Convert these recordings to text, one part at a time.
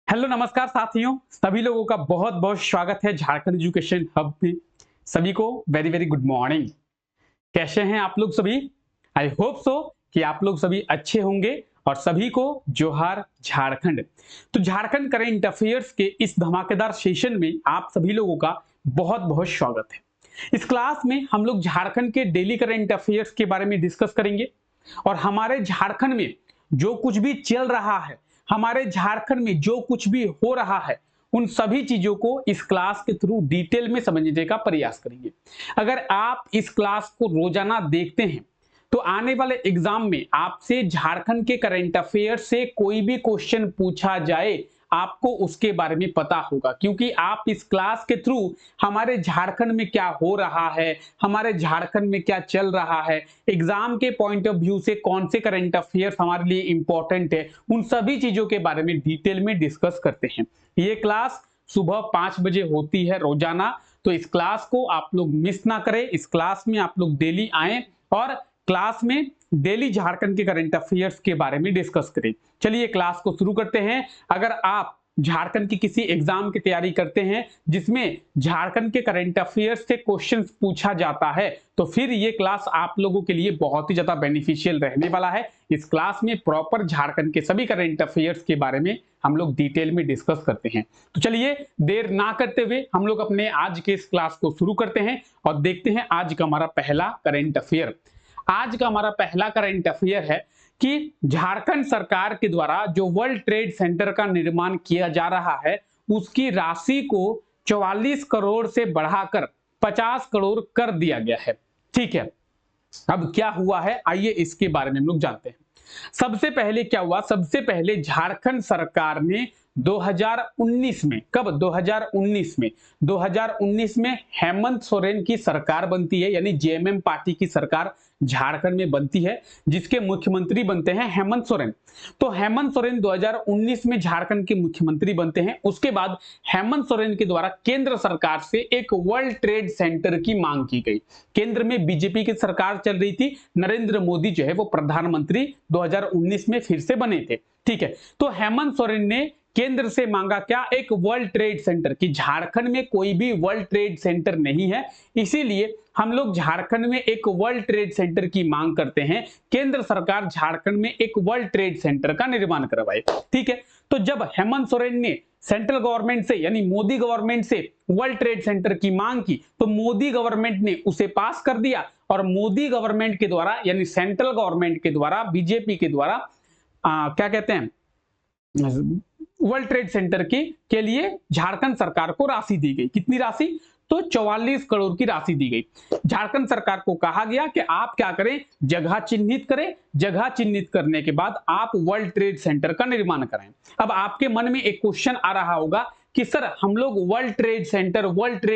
Hello नमस्कार साथियों, सभी लोगों का बहुत बहुत स्वागत है झारखंड एजुकेशन हब में। सभी को वेरी वेरी गुड मॉर्निंग। कैसे हैं आप लोग सभी? आई होप सो कि आप लोग सभी अच्छे होंगे और सभी को जोहार झारखंड। तो झारखंड करेंट अफेयर्स के इस धमाकेदार सेशन में आप सभी लोगों का बहुत बहुत स्वागत है। इस क्लास में हम लोग झारखंड के डेली करेंट अफेयर्स के बारे में डिस्कस करेंगे और हमारे झारखंड में जो कुछ भी चल रहा है, हमारे झारखंड में जो कुछ भी हो रहा है, उन सभी चीजों को इस क्लास के थ्रू डिटेल में समझने का प्रयास करेंगे। अगर आप इस क्लास को रोजाना देखते हैं तो आने वाले एग्जाम में आपसे झारखंड के करंट अफेयर से कोई भी क्वेश्चन पूछा जाए, आपको उसके बारे में पता होगा, क्योंकि आप इस क्लास के थ्रू हमारे झारखंड में क्या हो रहा है, हमारे झारखंड में क्या चल रहा है, एग्जाम के पॉइंट ऑफ व्यू से कौन से करंट अफेयर्स हमारे लिए इंपॉर्टेंट है, उन सभी चीजों के बारे में डिटेल में डिस्कस करते हैं। ये क्लास सुबह 5 बजे होती है रोजाना, तो इस क्लास को आप लोग मिस ना करें। इस क्लास में आप लोग डेली आए और क्लास में डेली झारखंड के करंट अफेयर्स के बारे में डिस्कस करें। चलिए क्लास को शुरू करते हैं। अगर आप झारखंड की किसी एग्जाम की तैयारी करते हैं जिसमें झारखंड के करंट अफेयर्स से क्वेश्चंस पूछा जाता है, तो फिर ये क्लास आप लोगों के लिए बहुत ही ज्यादा बेनिफिशियल रहने वाला है। इस क्लास में प्रॉपर झारखंड के सभी करंट अफेयर्स के बारे में हम लोग डिटेल में डिस्कस करते हैं। तो चलिए देर ना करते हुए हम लोग अपने आज के इस क्लास को शुरू करते हैं और देखते हैं आज का हमारा पहला करंट अफेयर। आज का हमारा पहला करंट अफेयर है कि झारखंड सरकार के द्वारा जो वर्ल्ड ट्रेड सेंटर का निर्माण किया जा रहा है, उसकी राशि को 44 करोड़ से बढ़ाकर 50 करोड़ कर दिया गया है। ठीक है, अब क्या हुआ है आइए इसके बारे में हम लोग जानते हैं। सबसे पहले क्या हुआ, सबसे पहले झारखंड सरकार ने 2019 में, कब 2019 में हेमंत सोरेन की सरकार बनती है, यानी जेएमएम पार्टी की सरकार झारखंड में बनती है, जिसके मुख्यमंत्री बनते हैं हेमंत सोरेन। तो हेमंत सोरेन 2019 में झारखंड के मुख्यमंत्री बनते हैं। उसके बाद हेमंत सोरेन के द्वारा केंद्र सरकार से एक वर्ल्ड ट्रेड सेंटर की मांग की गई। केंद्र में बीजेपी की सरकार चल रही थी, नरेंद्र मोदी जो है वो प्रधानमंत्री 2019 में फिर से बने थे। ठीक है, तो हेमंत सोरेन ने केंद्र से मांगा क्या, एक वर्ल्ड ट्रेड सेंटर की। झारखंड में कोई भी वर्ल्ड ट्रेड सेंटर नहीं है, इसीलिए हम लोग झारखंड में एक वर्ल्ड ट्रेड सेंटर की मांग करते हैं। केंद्र सरकार झारखंड में एक वर्ल्ड ट्रेड सेंटर का निर्माण करवाए। ठीक है, तो जब हेमंत सोरेन ने सेंट्रल गवर्नमेंट से यानी मोदी गवर्नमेंट से वर्ल्ड ट्रेड सेंटर की मांग की, तो मोदी गवर्नमेंट ने उसे पास कर दिया और मोदी गवर्नमेंट के द्वारा यानी सेंट्रल गवर्नमेंट के द्वारा, बीजेपी के द्वारा क्या कहते हैं, वर्ल्ड ट्रेड सेंटर के लिए झारखंड सरकार को राशि दी गई। कितनी राशि? तो 44 करोड़ की राशि दी गई। झारखंड सरकार को कहा गया कि आप क्या करें, जगह चिन्हित करें, जगह चिन्हित करने के बाद आप वर्ल्ड ट्रेड सेंटर का निर्माण करें। अब आपके मन में एक क्वेश्चन आ रहा होगा कि सर हम लोग वर्ल्ड ट्रेड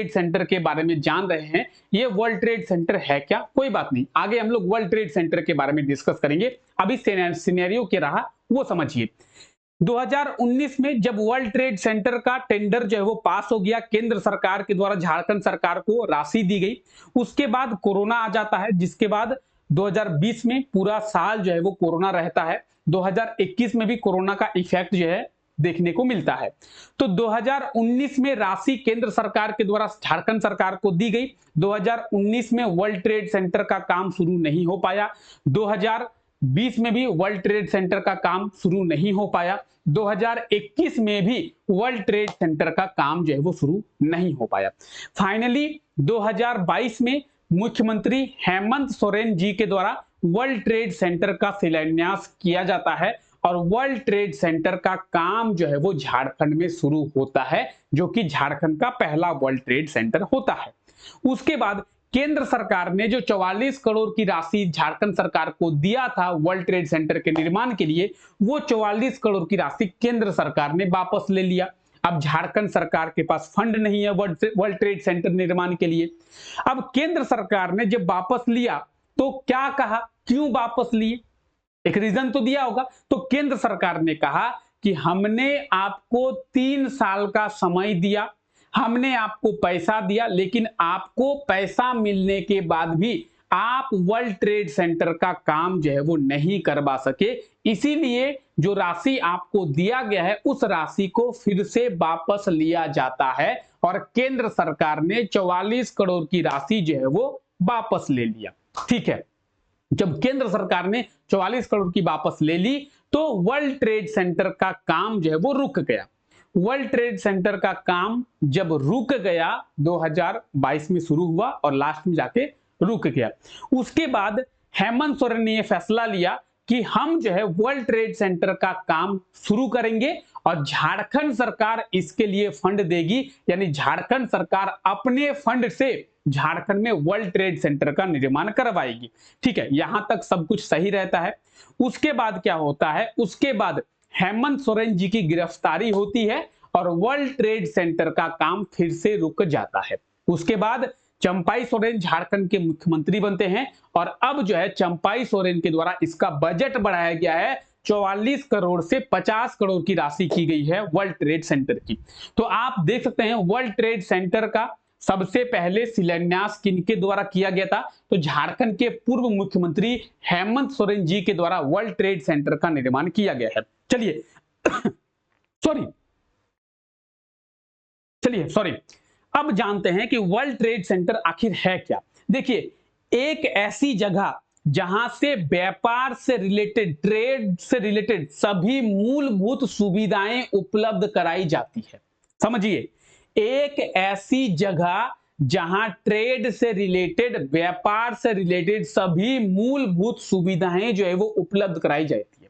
सेंटर के बारे में जान रहे हैं, ये वर्ल्ड ट्रेड सेंटर है क्या? कोई बात नहीं, आगे हम लोग वर्ल्ड ट्रेड सेंटर के बारे में डिस्कस करेंगे। अभी सिनेरियो क्या रहा वो समझिए। 2019 में जब वर्ल्ड ट्रेड सेंटर का टेंडर जो है वो पास हो गया, केंद्र सरकार के द्वारा झारखंड सरकार को राशि दी गई। उसके बाद कोरोना आ जाता है, जिसके बाद 2020 में पूरा साल जो है वो कोरोना रहता है। 2021 में भी कोरोना का इफेक्ट जो है देखने को मिलता है। तो 2019 में राशि केंद्र सरकार के द्वारा झारखंड सरकार को दी गई। 2019 में वर्ल्ड ट्रेड सेंटर का काम शुरू नहीं हो पाया। 2020 में भी वर्ल्ड ट्रेड सेंटर का काम शुरू नहीं हो पाया। 2021 में भी वर्ल्ड ट्रेड सेंटर का काम जो है वो शुरू नहीं हो पाया। फाइनली 2022 में मुख्यमंत्री हेमंत सोरेन जी के द्वारा वर्ल्ड ट्रेड सेंटर का शिलान्यास किया जाता है और वर्ल्ड ट्रेड सेंटर का काम जो है वो झारखंड में शुरू होता है, जो कि झारखंड का पहला वर्ल्ड ट्रेड सेंटर होता है। उसके बाद केंद्र सरकार ने जो 44 करोड़ की राशि झारखंड सरकार को दिया था वर्ल्ड ट्रेड सेंटर के निर्माण के लिए, वो 44 करोड़ की राशि केंद्र सरकार ने वापस ले लिया। अब झारखंड सरकार के पास फंड नहीं है वर्ल्ड ट्रेड सेंटर निर्माण के लिए। अब केंद्र सरकार ने जब वापस लिया तो क्या कहा, क्यों वापस लिए, एक रीजन तो दिया होगा। तो केंद्र सरकार ने कहा कि हमने आपको 3 साल का समय दिया, हमने आपको पैसा दिया, लेकिन आपको पैसा मिलने के बाद भी आप वर्ल्ड ट्रेड सेंटर का काम जो है वो नहीं करवा सके, इसीलिए जो राशि आपको दिया गया है उस राशि को फिर से वापस लिया जाता है और केंद्र सरकार ने 44 करोड़ की राशि जो है वो वापस ले लिया। ठीक है, जब केंद्र सरकार ने 44 करोड़ की वापस ले ली तो वर्ल्ड ट्रेड सेंटर का काम जो है वो रुक गया। वर्ल्ड ट्रेड सेंटर का काम जब रुक गया 2022 में शुरू हुआ और लास्ट में जाके रुक गया। उसके बाद हेमंत सोरेन ने यह फैसला लिया कि हम जो है वर्ल्ड ट्रेड सेंटर का काम शुरू करेंगे और झारखंड सरकार इसके लिए फंड देगी, यानी झारखंड सरकार अपने फंड से झारखंड में वर्ल्ड ट्रेड सेंटर का निर्माण करवाएगी। ठीक है, यहां तक सब कुछ सही रहता है। उसके बाद क्या होता है, उसके बाद हेमंत सोरेन जी की गिरफ्तारी होती है और वर्ल्ड ट्रेड सेंटर का काम फिर से रुक जाता है। उसके बाद चंपाई सोरेन झारखंड के मुख्यमंत्री बनते हैं और अब जो है चंपाई सोरेन के द्वारा इसका बजट बढ़ाया गया है। 44 करोड़ से 50 करोड़ की राशि की गई है वर्ल्ड ट्रेड सेंटर की। तो आप देख सकते हैं वर्ल्ड ट्रेड सेंटर का सबसे पहले शिलान्यास किनके द्वारा किया गया था, तो झारखंड के पूर्व मुख्यमंत्री हेमंत सोरेन जी के द्वारा वर्ल्ड ट्रेड सेंटर का निर्माण किया गया है। चलिए सॉरी अब जानते हैं कि वर्ल्ड ट्रेड सेंटर आखिर है क्या। देखिए, एक ऐसी जगह जहां से व्यापार से रिलेटेड, ट्रेड से रिलेटेड सभी मूलभूत सुविधाएं उपलब्ध कराई जाती है। समझिए, एक ऐसी जगह जहां ट्रेड से रिलेटेड, व्यापार से रिलेटेड सभी मूलभूत सुविधाएं जो है वो उपलब्ध कराई जाती है।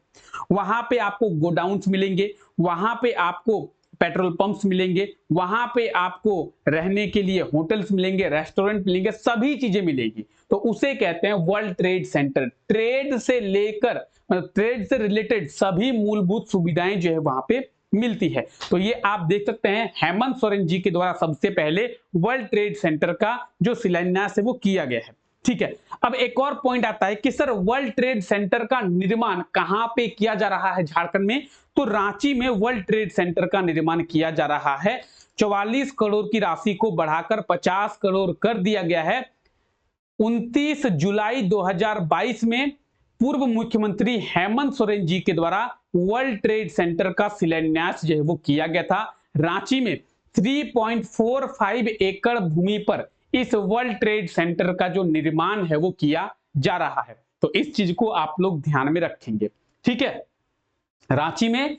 वहां पे आपको गोडाउन्स मिलेंगे, वहां पे आपको पेट्रोल पंप्स मिलेंगे, वहां पे आपको रहने के लिए होटल्स मिलेंगे, रेस्टोरेंट मिलेंगे, सभी चीजें मिलेगी। तो उसे कहते हैं वर्ल्ड ट्रेड सेंटर। ट्रेड से लेकर, ट्रेड से रिलेटेड सभी मूलभूत सुविधाएं जो है वहां पे मिलती है। तो ये आप देख सकते हैं हेमंत सोरेन जी के द्वारा सबसे पहले वर्ल्ड ट्रेड सेंटर का जो शिलान्यास है वो किया गया है। ठीक है, अब एक और पॉइंट आता है कि सर वर्ल्ड ट्रेड सेंटर का निर्माण कहां पे किया जा रहा है झारखंड में, तो रांची में वर्ल्ड ट्रेड सेंटर का निर्माण किया जा रहा है। 44 करोड़ की राशि को बढ़ाकर 50 करोड़ कर दिया गया है। 29 जुलाई 2022 में पूर्व मुख्यमंत्री हेमंत सोरेन जी के द्वारा वर्ल्ड ट्रेड सेंटर का शिलान्यास जो है वो किया गया था। रांची में 3.45 एकड़ भूमि पर इस वर्ल्ड ट्रेड सेंटर का जो निर्माण है वो किया जा रहा है। तो इस चीज को आप लोग ध्यान में रखेंगे। ठीक है, रांची में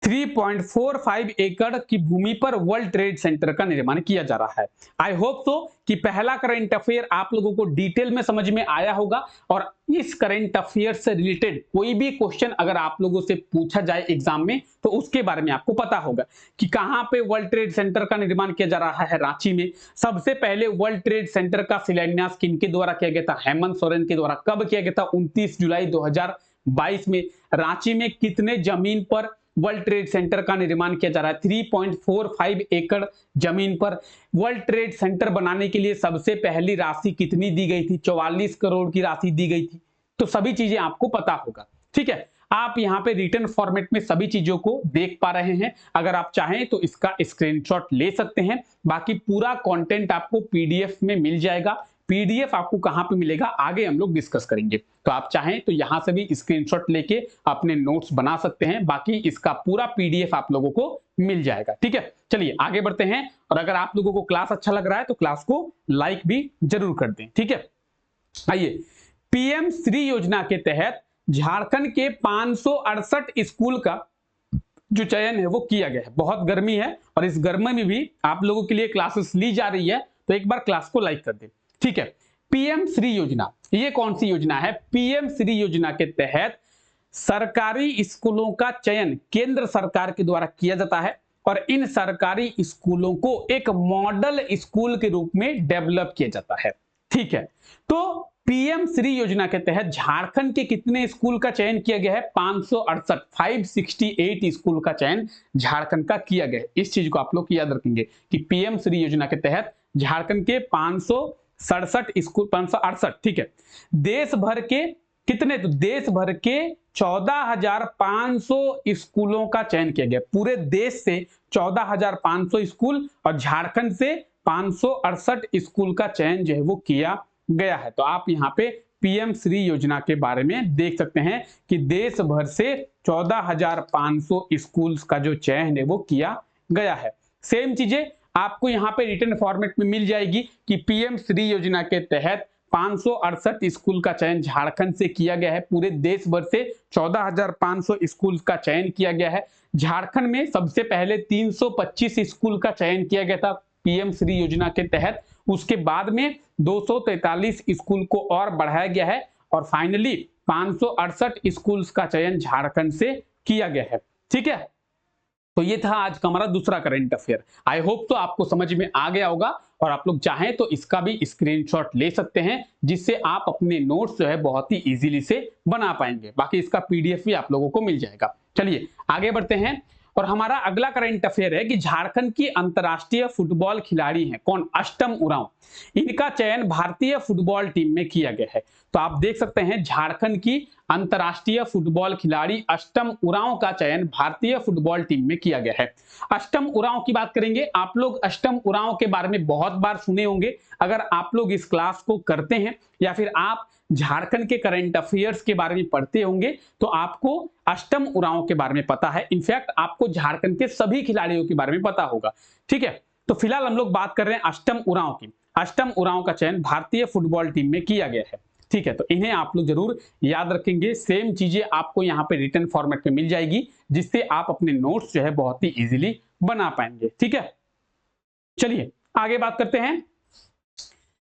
3.45 एकड़ की भूमि पर वर्ल्ड ट्रेड सेंटर का निर्माण किया जा रहा है। आई होप सो कि पहला करंट अफेयर आप लोगों को डिटेल में समझ में आया होगा और इस करंट अफेयर से रिलेटेड कोई भी क्वेश्चन अगर आप लोगों से पूछा जाए एग्जाम में तो उसके बारे में आपको पता होगा कि कहां पे वर्ल्ड ट्रेड सेंटर का निर्माण किया जा रहा है। रांची में सबसे पहले वर्ल्ड ट्रेड सेंटर का शिलान्यास किनके द्वारा किया गया था, हेमंत सोरेन के द्वारा। कब किया गया था, 29 जुलाई 2022 में। रांची में कितने जमीन पर वर्ल्ड ट्रेड सेंटर का निर्माण किया जा रहा है, 3.45 एकड़ जमीन पर। वर्ल्ड ट्रेड सेंटर बनाने के लिए सबसे पहली राशि कितनी दी गई थी, 44 करोड़ की राशि दी गई थी। तो सभी चीजें आपको पता होगा। ठीक है, आप यहाँ पे रिटन फॉर्मेट में सभी चीजों को देख पा रहे हैं। अगर आप चाहें तो इसका स्क्रीनशॉट ले सकते हैं। बाकी पूरा कंटेंट आपको पीडीएफ में मिल जाएगा। पीडीएफ आपको कहां पे मिलेगा आगे हम लोग डिस्कस करेंगे। तो आप चाहें तो यहां से भी स्क्रीनशॉट लेके अपने नोट्स बना सकते हैं। बाकी इसका पूरा पीडीएफ आप लोगों को मिल जाएगा। ठीक है, चलिए आगे बढ़ते हैं। और अगर आप लोगों को क्लास अच्छा लग रहा है तो क्लास को लाइक भी जरूर कर दें। ठीक है, आइए, पीएम श्री योजना के तहत झारखंड के 568 स्कूल का जो चयन है वो किया गया है। बहुत गर्मी है और इस गर्मी में भी आप लोगों के लिए क्लासेस ली जा रही है, तो एक बार क्लास को लाइक कर दें। ठीक है, पीएम श्री योजना, ये कौन सी योजना है? पीएम श्री योजना के तहत सरकारी स्कूलों का चयन केंद्र सरकार के द्वारा किया जाता है और इन सरकारी स्कूलों को एक मॉडल स्कूल के रूप में डेवलप किया जाता है। ठीक है, तो पीएम श्री योजना के तहत झारखंड के कितने स्कूल का चयन किया गया है? 568 स्कूल का चयन झारखंड का किया गया है। इस चीज को आप लोग याद रखेंगे कि पीएम श्री योजना के तहत झारखंड के 567 स्कूल, 568। ठीक है, देश भर के कितने? तो देश भर के 14,500 स्कूलों का चयन किया गया। पूरे देश से 14,500 स्कूल और झारखंड से 568 स्कूल का चयन जो है वो किया गया है। तो आप यहाँ पे पीएम श्री योजना के बारे में देख सकते हैं कि देश भर से 14,500 स्कूल्स का जो चयन है वो किया गया है। सेम चीजें आपको यहाँ पे रिटन फॉर्मेट में मिल जाएगी कि पीएम श्री योजना के तहत 568 स्कूल का चयन झारखंड से किया गया है। पूरे देश भर से 14,500 स्कूल का चयन किया गया है। झारखंड में सबसे पहले 325 स्कूल का चयन किया गया था पीएम श्री योजना के तहत। उसके बाद में 243 स्कूल को और बढ़ाया गया है और फाइनली 568 स्कूल्स का चयन झारखंड से किया गया है। ठीक है, तो ये था आज का हमारा दूसरा करंट अफेयर। आई होप तो आपको समझ में आ गया होगा और आप लोग चाहें तो इसका भी स्क्रीनशॉट ले सकते हैं, जिससे आप अपने नोट्स जो है बहुत ही इजीली से बना पाएंगे। बाकी इसका पीडीएफ भी आप लोगों को मिल जाएगा। चलिए आगे बढ़ते हैं और हमारा अगला करंट अफेयर है कि झारखंड की अंतर्राष्ट्रीय फुटबॉल खिलाड़ी हैं कौन? अष्टम उरांव। इनका चयन भारतीय फुटबॉल टीम में किया गया है। तो आप देख सकते हैं झारखंड की अंतर्राष्ट्रीय फुटबॉल खिलाड़ी अष्टम उरांव का चयन भारतीय फुटबॉल टीम में किया गया है। अष्टम उरांव की बात करेंगे, आप लोग अष्टम उरांव के बारे में बहुत बार सुने होंगे। अगर आप लोग इस क्लास को करते हैं या फिर आप झारखंड के करंट अफेयर्स के बारे में पढ़ते होंगे तो आपको अष्टम उरांव के बारे में पता है। इनफैक्ट आपको झारखंड के सभी खिलाड़ियों के बारे में पता होगा। ठीक है, तो फिलहाल हम लोग बात कर रहे हैं अष्टम उरांव की। अष्टम उरांव का चयन भारतीय फुटबॉल टीम में किया गया है। ठीक है, तो इन्हें आप लोग जरूर याद रखेंगे। सेम चीजें आपको यहाँ पे रिटन फॉर्मेट में मिल जाएगी, जिससे आप अपने नोट्स जो है बहुत ही इजीली बना पाएंगे। ठीक है, चलिए आगे बात करते हैं।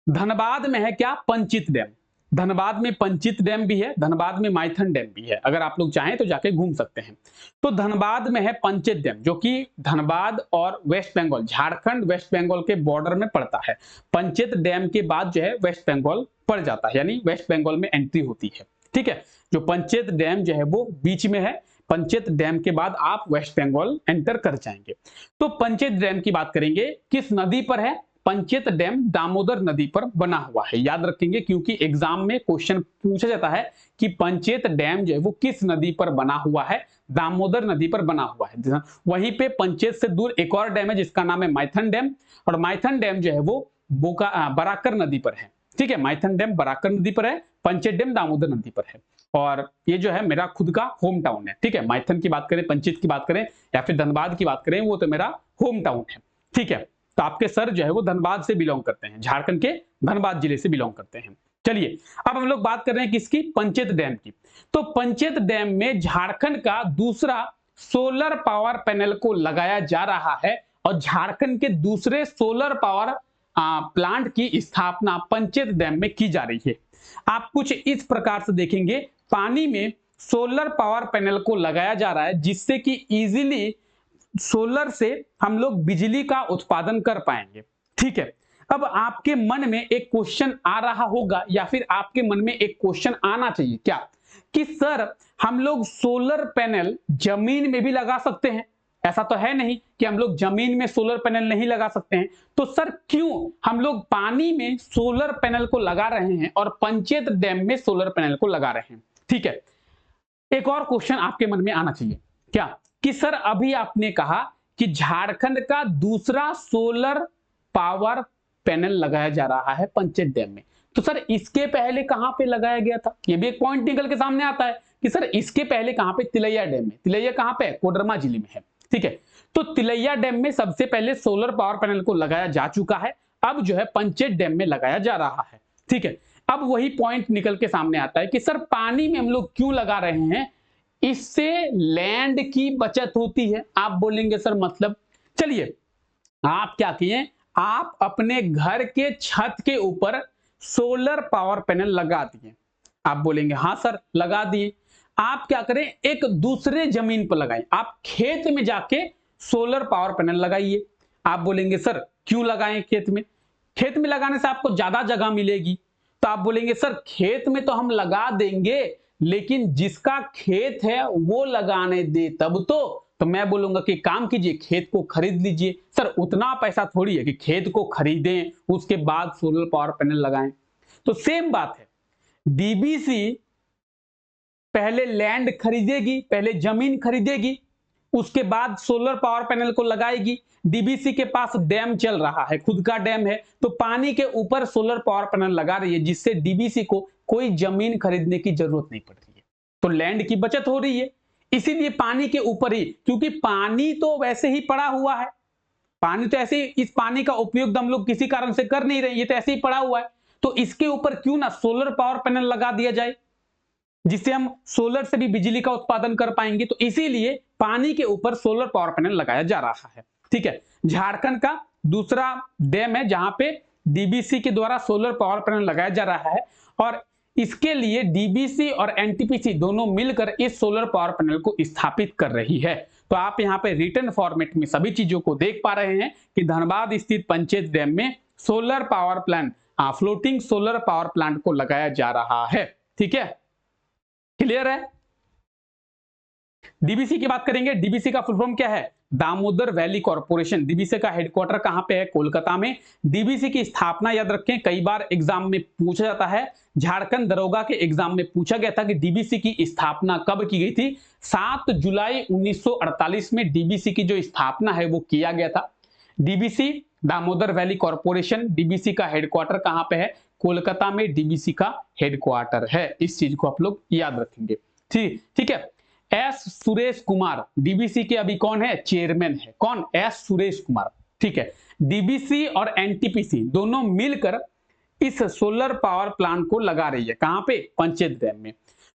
धनबाद में है क्या? पंचित डैम। धनबाद में पंचित डैम भी है, धनबाद में माइथन डैम भी है। अगर आप लोग चाहें तो जाके घूम सकते हैं। तो धनबाद में है पंचित डैम, जो कि धनबाद और वेस्ट बंगाल, झारखंड वेस्ट बंगाल के बॉर्डर में पड़ता है। पंचित डैम के बाद जो है वेस्ट बंगाल पड़ जाता है, यानी वेस्ट बंगाल में एंट्री होती है। ठीक है, जो पंचित डैम जो है वो बीच में है। पंचित डैम के बाद आप वेस्ट बंगाल एंटर कर जाएंगे। तो पंचित डैम की बात करेंगे, किस नदी पर है? पंचित डैम दामोदर नदी पर बना हुआ है। याद रखेंगे क्योंकि एग्जाम में क्वेश्चन पूछा जाता है कि पंचित डैम जो है वो किस नदी पर बना हुआ है? दामोदर नदी पर बना हुआ है। वहीं पे पंचित से दूर एक और डैम है जिसका नाम है माइथन डैम, और माइथन डैम जो है वो बराकर नदी पर है। ठीक है, माइथन डैम बराकर नदी पर है, पंचित डैम दामोदर नदी पर है। और ये जो है मेरा खुद का होम टाउन है। ठीक है, माइथन की बात करें, पंचित की बात करें या फिर धनबाद की बात करें, वो तो मेरा होम टाउन है। ठीक है, तो आपके सर जो है वो धनबाद से बिलोंग करते हैं, झारखंड के धनबाद जिले से बिलोंग करते हैं। चलिए अब हम लोग बात कर रहे हैं किसकी? पंचित डैम की। तो पंचित डैम में झारखंड का दूसरा सोलर पावर पैनल को लगाया जा रहा है और झारखंड के दूसरे सोलर पावर प्लांट की स्थापना पंचित डैम में की जा रही है। आप कुछ इस प्रकार से देखेंगे, पानी में सोलर पावर पैनल को लगाया जा रहा है जिससे कि इजीली सोलर से हम लोग बिजली का उत्पादन कर पाएंगे। ठीक है, अब आपके मन में एक क्वेश्चन आ रहा होगा या फिर आपके मन में एक क्वेश्चन आना चाहिए क्या, कि सर हम लोग सोलर पैनल जमीन में भी लगा सकते हैं? ऐसा तो है नहीं कि हम लोग जमीन में सोलर पैनल नहीं लगा सकते हैं। तो सर क्यों हम लोग पानी में सोलर पैनल को लगा रहे हैं और पंचित डैम में सोलर पैनल को लगा रहे हैं? ठीक है, एक और क्वेश्चन आपके मन में आना चाहिए क्या, कि सर अभी आपने कहा कि झारखंड का दूसरा सोलर पावर पैनल लगाया जा रहा है पंचित डैम में, तो सर इसके पहले कहां पे लगाया गया था? ये भी एक पॉइंट निकल के सामने आता है कि सर इसके पहले कहां पे? तिलैया डैम में। तिलैया कहां पे? कोडरमा जिले में है। ठीक है, तो तिलैया डैम में सबसे पहले सोलर पावर पैनल को लगाया जा चुका है, अब जो है पंचित डैम में लगाया जा रहा है। ठीक है, अब वही पॉइंट निकल के सामने आता है कि सर पानी में हम लोग क्यों लगा रहे हैं? इससे लैंड की बचत होती है। आप बोलेंगे सर मतलब, चलिए आप क्या किए, आप अपने घर के छत के ऊपर सोलर पावर पैनल लगा दिए। आप बोलेंगे हाँ सर लगा दिए। आप क्या करें, एक दूसरे जमीन पर लगाएं, आप खेत में जाके सोलर पावर पैनल लगाइए। आप बोलेंगे सर क्यों लगाएं खेत में? खेत में लगाने से आपको ज्यादा जगह मिलेगी। तो आप बोलेंगे सर खेत में तो हम लगा देंगे, लेकिन जिसका खेत है वो लगाने दे तब तो मैं बोलूंगा कि काम कीजिए, खेत को खरीद लीजिए। सर उतना पैसा थोड़ी है कि खेत को खरीदें उसके बाद सोलर पावर पैनल लगाएं। तो सेम बात है, डीबीसी पहले लैंड खरीदेगी, पहले जमीन खरीदेगी, उसके बाद सोलर पावर पैनल को लगाएगी। डीबीसी के पास डैम चल रहा है, खुद का डैम है, तो पानी के ऊपर सोलर पावर पैनल लगा रही है, जिससे डीबीसी को कोई जमीन खरीदने की जरूरत नहीं पड़ रही है, तो लैंड की बचत हो रही है। इसीलिए पानी के ऊपर ही, क्योंकि पानी तो वैसे ही पड़ा हुआ है, पानी तो ऐसे ही, इस पानी का उपयोग हम लोग किसी कारण से कर नहीं रहे, ये तो ऐसे ही पड़ा हुआ है, तो इसके ऊपर क्यों ना सोलर पावर पैनल लगा दिया जाए, जिससे हम सोलर से भी बिजली का उत्पादन कर पाएंगे। तो इसीलिए पानी के ऊपर सोलर पावर पैनल लगाया जा रहा है। ठीक है, झारखंड का दूसरा डैम है जहां पे डीबीसी के द्वारा सोलर पावर पैनल लगाया जा रहा है, और इसके लिए डीबीसी और एनटीपीसी दोनों मिलकर इस सोलर पावर पैनल को स्थापित कर रही है। तो आप यहां पे रिटर्न फॉर्मेट में सभी चीजों को देख पा रहे हैं कि धनबाद स्थित पंचेत डैम में solar power plant, floating solar power plant को लगाया जा रहा है। ठीक है, क्लियर है। डीबीसी की बात करेंगे। डीबीसी का फुल फॉर्म क्या है? Damodar valley corporation. डीबीसी का हेडक्वार्टर कहां पे है? कोलकाता में। डीबीसी की स्थापना याद रखें, कई बार एग्जाम में पूछा जाता है, झारखंड दरोगा के एग्जाम में पूछा गया था कि डीबीसी की स्थापना कब की गई थी। 7 जुलाई 1948 में डीबीसी की जो स्थापना है वो किया गया था। DBC Damodar valley corporation, DBC का हेडक्वार्टर कहां पे है? कोलकाता में डीबीसी का हेडक्वार्टर है। इस चीज को आप लोग याद रखेंगे। ठीक है। एस सुरेश कुमार डीबीसी के अभी कौन है? चेयरमैन है। कौन? एस सुरेश कुमार। ठीक है, डीबीसी और एनटीपीसी दोनों मिलकर इस सोलर पावर प्लांट को लगा रही है। कहां पे? पंचेत डैम में।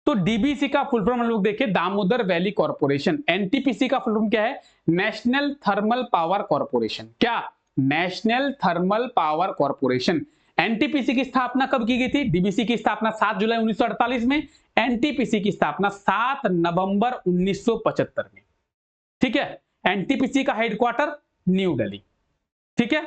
तो डीबीसी का फुल फॉर्म हम लोग देखें, दामोदर वैली कॉर्पोरेशन। एनटीपीसी का फुल फॉर्म क्या है? National thermal power corporation. क्या? National thermal power corporation. NTPC की स्थापना कब की गई थी? डीबीसी की स्थापना 7 जुलाई 1948 में, एनटीपीसी की स्थापना 7 नवंबर 1975 में। ठीक है, एनटीपीसी का हेडक्वार्टर न्यू दिल्ली। ठीक है,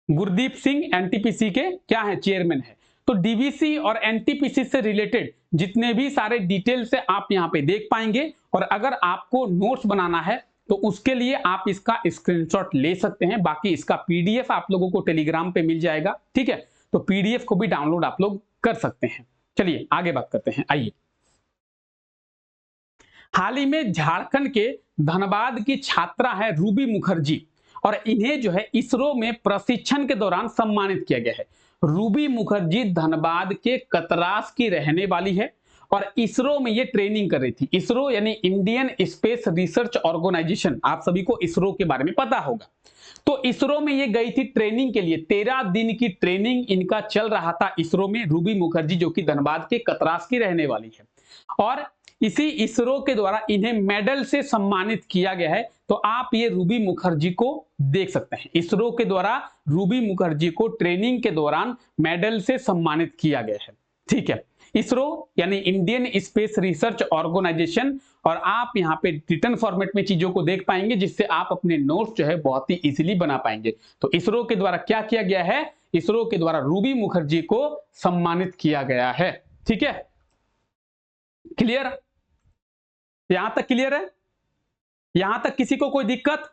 गुरदीप सिंह एनटीपीसी के क्या है? चेयरमैन है। तो डीबीसी और एनटीपीसी से रिलेटेड जितने भी सारे डिटेल से आप यहां पे देख पाएंगे, और अगर आपको नोट्स बनाना है तो उसके लिए आप इसका स्क्रीनशॉट ले सकते हैं। बाकी इसका पीडीएफ आप लोगों को टेलीग्राम पे मिल जाएगा। ठीक है, तो पीडीएफ को भी डाउनलोड आप लोग कर सकते हैं। चलिए आगे बात करते हैं। आइए, हाल ही में झारखंड के धनबाद की छात्रा है रूबी मुखर्जी, और इन्हें जो है इसरो में प्रशिक्षण के दौरान सम्मानित किया गया है। रूबी मुखर्जी धनबाद के कतरास की रहने वाली है, और इसरो में ये ट्रेनिंग कर रही थी। इसरो यानी इंडियन स्पेस रिसर्च ऑर्गेनाइजेशन, आप सभी को इसरो के बारे में पता होगा। तो इसरो में ये गई थी ट्रेनिंग के लिए। 13 दिन की ट्रेनिंग इनका चल रहा था इसरो में। रूबी मुखर्जी जो कि धनबाद के कतरास की रहने वाली है, और इसी इसरो के द्वारा इन्हें मेडल से सम्मानित किया गया है। तो आप ये रूबी मुखर्जी को देख सकते हैं। इसरो के द्वारा रूबी मुखर्जी को ट्रेनिंग के दौरान मेडल से सम्मानित किया गया है। ठीक है, इसरो यानी इंडियन स्पेस रिसर्च ऑर्गेनाइजेशन, और आप यहाँ पे रिटर्न फॉर्मेट में चीजों को देख पाएंगे, जिससे आप अपने नोट्स जो है बहुत ही इजीली बना पाएंगे। तो इसरो के द्वारा क्या किया गया है? इसरो के द्वारा रूबी मुखर्जी को सम्मानित किया गया है। ठीक है, क्लियर? यहां तक क्लियर है? यहां तक किसी को कोई दिक्कत?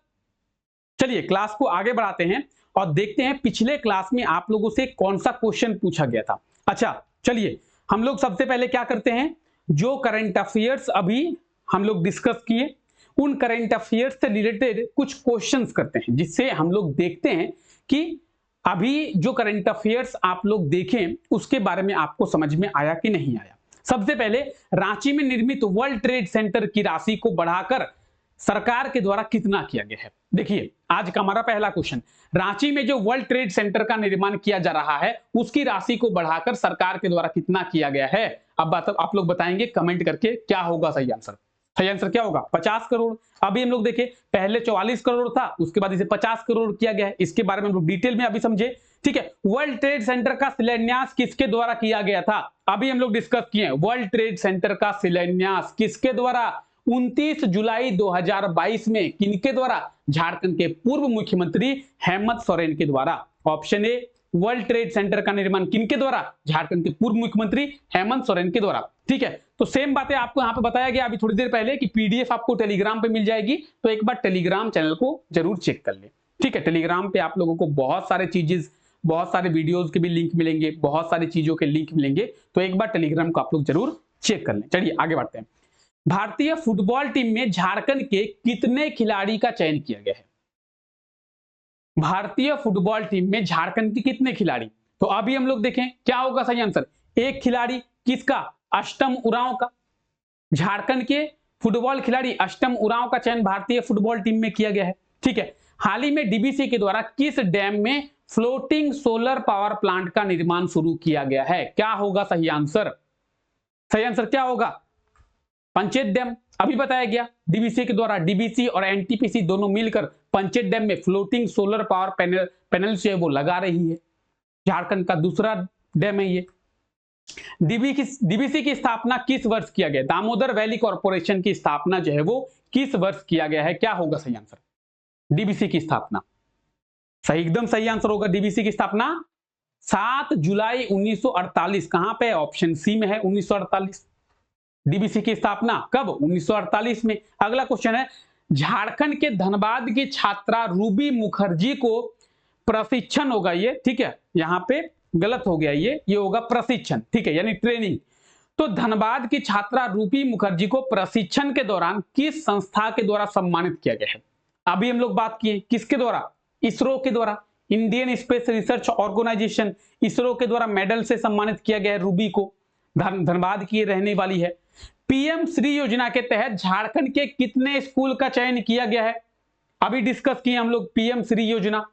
चलिए क्लास को आगे बढ़ाते हैं और देखते हैं पिछले क्लास में आप लोगों से कौन सा क्वेश्चन पूछा गया था। अच्छा चलिए, हम लोग सबसे पहले क्या करते हैं, जो करंट अफेयर्स अभी हम लोग डिस्कस किए, उन करंट अफेयर्स से रिलेटेड कुछ क्वेश्चंस करते हैं, जिससे हम लोग देखते हैं कि अभी जो करंट अफेयर्स आप लोग देखें उसके बारे में आपको समझ में आया कि नहीं आया। सबसे पहले, रांची में निर्मित वर्ल्ड ट्रेड सेंटर की राशि को बढ़ाकर सरकार के द्वारा कितना किया गया है? देखिए आज का हमारा पहला क्वेश्चन, रांची में जो वर्ल्ड ट्रेड सेंटर का निर्माण किया जा रहा है उसकी राशि को बढ़ाकर सरकार के द्वारा कितना किया गया है? अब आप लोग बताएंगे कमेंट करके क्या होगा सही आंसर। सही आंसर क्या होगा? 50 करोड़। अभी हम लोग देखें, पहले 44 करोड़ था, उसके बाद इसे 50 करोड़ किया गया है। इसके बारे में हम लोग डिटेल में अभी समझे। ठीक है, वर्ल्ड ट्रेड सेंटर का शिलान्यास किसके द्वारा किया गया था? अभी हम लोग डिस्कस किए, वर्ल्ड ट्रेड सेंटर का शिलान्यास किसके द्वारा? 29 जुलाई 2022 में। किनके द्वारा? झारखंड के पूर्व मुख्यमंत्री हेमंत सोरेन के द्वारा। Option A, world trade centre का निर्माण किनके द्वारा? झारखंड के पूर्व मुख्यमंत्री हेमंत सोरेन के द्वारा। ठीक है, तो सेम बातें आपको यहां पे बताया गया अभी थोड़ी देर पहले कि पीडीएफ आपको टेलीग्राम पे मिल जाएगी, तो एक बार टेलीग्राम चैनल को जरूर चेक कर ले। ठीक है, टेलीग्राम पे आप लोगों को बहुत सारे चीजें, बहुत सारे वीडियोज के भी लिंक मिलेंगे, बहुत सारी चीजों के लिंक मिलेंगे, तो एक बार टेलीग्राम को आप लोग जरूर चेक कर लें। चलिए आगे बढ़ते हैं। भारतीय फुटबॉल टीम में झारखंड के कितने खिलाड़ी का चयन किया गया है? भारतीय फुटबॉल टीम में झारखंड के कितने खिलाड़ी? तो अभी हम लोग देखें क्या होगा सही आंसर। एक खिलाड़ी किसका? अष्टम उरांव का। झारखंड के फुटबॉल खिलाड़ी अष्टम उरांव का चयन भारतीय फुटबॉल टीम में किया गया है। ठीक है। हाल ही में डीबीसी के द्वारा किस डैम में फ्लोटिंग सोलर पावर प्लांट का निर्माण शुरू किया गया है? क्या होगा सही आंसर? सही आंसर क्या होगा? पंचेत डैम। अभी बताया गया डीबीसी के द्वारा, डीबीसी और एनटीपीसी दोनों मिलकर पंचेत डैम में फ्लोटिंग सोलर पावर पैनल जो है वो लगा रही है। झारखंड का दूसरा डैम है ये। डीबीसी की स्थापना किस वर्ष किया गया? दामोदर वैली कॉर्पोरेशन की स्थापना जो है वो किस वर्ष किया गया है? क्या होगा सही आंसर? डीबीसी की स्थापना। सही, एकदम सही आंसर होगा। डीबीसी की स्थापना 7 जुलाई 1948। कहां पे? ऑप्शन सी में है 1948। डीबीसी की स्थापना कब? 1948 में। अगला क्वेश्चन है, झारखंड के धनबाद की छात्रा रूबी मुखर्जी को प्रशिक्षण होगा ये, ठीक है, यहां पे गलत हो गया, ये होगा प्रशिक्षण, ठीक है, यानी ट्रेनिंग। तो धनबाद की छात्रा रूबी मुखर्जी को प्रशिक्षण के दौरान किस संस्था के द्वारा सम्मानित किया गया है? अभी हम लोग बात किए किसके द्वारा? इसरो के द्वारा, Indian Space Research Organisation, ISRO के द्वारा मेडल से सम्मानित किया गया है रूबी को। धनबाद की रहने वाली है। पीएम श्री योजना के तहत झारखंड के कितने स्कूल का चयन किया गया है? अभी डिस्कस किए हम लोग पीएम श्री योजना।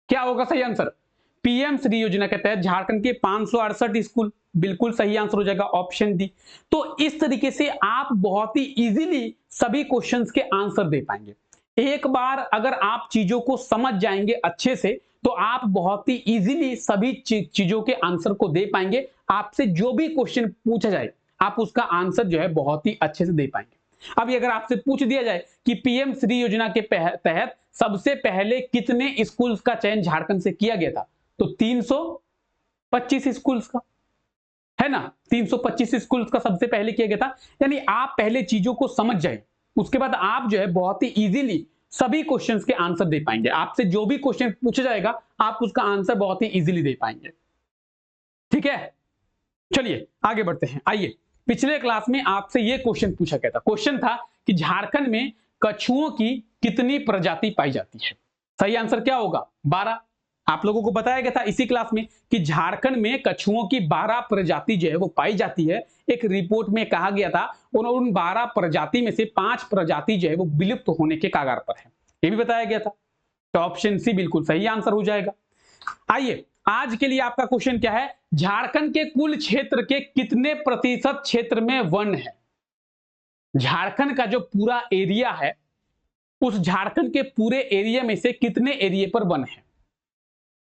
क्या होगा सही आंसर? पीएम श्री योजना के तहत झारखंड के 568 स्कूल। बिल्कुल सही आंसर हो जाएगा ऑप्शन डी। तो इस तरीके से आप बहुत ही इजीली सभी क्वेश्चंस के आंसर दे पाएंगे। एक बार अगर आप चीजों को समझ जाएंगे अच्छे से तो आप बहुत ही इजीली सभी चीजों के आंसर को दे पाएंगे। आपसे जो भी क्वेश्चन पूछा जाए आप उसका आंसर जो है बहुत ही अच्छे से दे पाएंगे। अभी अगर आपसे पूछ दिया जाए कि पीएम श्री योजना के तहत सबसे पहले कितने स्कूल्स का चयन झारखंड से किया गया था, तो 325 स्कूल्स का, है ना, 325 स्कूल्स का सबसे पहले किया गया था। यानी आप पहले चीजों को समझ जाए, उसके बाद आप जो है बहुत ही इजीली सभी क्वेश्चंस के आंसर दे पाएंगे। आपसे जो भी क्वेश्चन पूछा जाएगा आप उसका आंसर बहुत ही इजीली दे पाएंगे। ठीक है, चलिए आगे बढ़ते हैं। आइए, पिछले क्लास में आपसे यह क्वेश्चन पूछा गया था। क्वेश्चन था कि झारखंड में कछुओं की कितनी प्रजाति पाई जाती है? सही आंसर क्या होगा? 12। आप लोगों को बताया गया था इसी क्लास में कि झारखंड में कछुओं की 12 प्रजाति जो है वो पाई जाती है। एक रिपोर्ट में कहा गया था उन 12 प्रजाति में से 5 प्रजाति जो है वो विलुप्त होने के कगार पर है, ये भी बताया गया था। तो ऑप्शन सी बिल्कुल सही आंसर हो जाएगा। आइए, आज के लिए आपका क्वेश्चन क्या है? झारखंड के कुल क्षेत्र के कितने प्रतिशत क्षेत्र में वन है? झारखंड का जो पूरा एरिया है उस झारखंड के पूरे एरिया में से कितने एरिया पर वन है?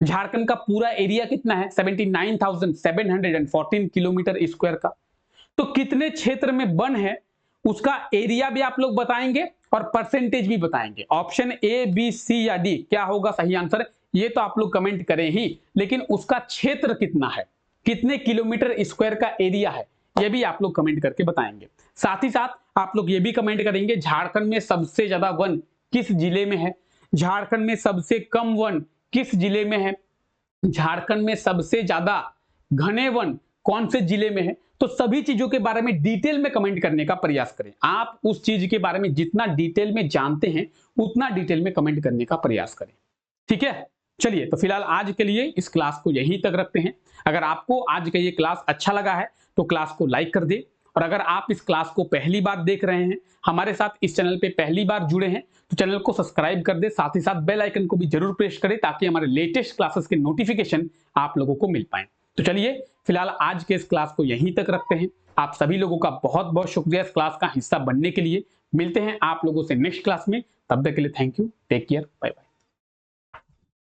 झारखंड का पूरा एरिया कितना है? 79,714 किलोमीटर स्क्वायर का। तो कितने क्षेत्र में वन है उसका एरिया भी आप लोग बताएंगे और परसेंटेज भी बताएंगे। ऑप्शन ए, बी, सी या डी क्या होगा सही आंसर? ये तो आप लोग कमेंट करें ही, लेकिन उसका क्षेत्र कितना है, कितने किलोमीटर स्क्वायर का एरिया है, ये भी आप लोग कमेंट करके बताएंगे। साथ ही साथ आप लोग ये भी कमेंट करेंगे झारखंड में सबसे ज्यादा वन किस जिले में है, झारखंड में सबसे कम वन किस जिले में है, झारखंड में सबसे ज्यादा घने वन कौन से जिले में है। तो सभी चीजों के बारे में डिटेल में कमेंट करने का प्रयास करें। आप उस चीज के बारे में जितना डिटेल में जानते हैं उतना डिटेल में कमेंट करने का प्रयास करें। ठीक है, चलिए तो फिलहाल आज के लिए इस क्लास को यहीं तक रखते हैं। अगर आपको आज का ये क्लास अच्छा लगा है तो क्लास को लाइक कर दे, और अगर आप इस क्लास को पहली बार देख रहे हैं, हमारे साथ इस चैनल पे पहली बार जुड़े हैं, तो चैनल को सब्सक्राइब कर दे, साथ ही साथ बेल आइकन को भी जरूर प्रेस करें ताकि हमारे लेटेस्ट क्लासेस के नोटिफिकेशन आप लोगों को मिल पाए। तो चलिए फिलहाल आज के इस क्लास को यहीं तक रखते हैं। आप सभी लोगों का बहुत बहुत शुक्रिया इस क्लास का हिस्सा बनने के लिए। मिलते हैं आप लोगों से नेक्स्ट क्लास में, तब तक के लिए thank you, take care, bye bye.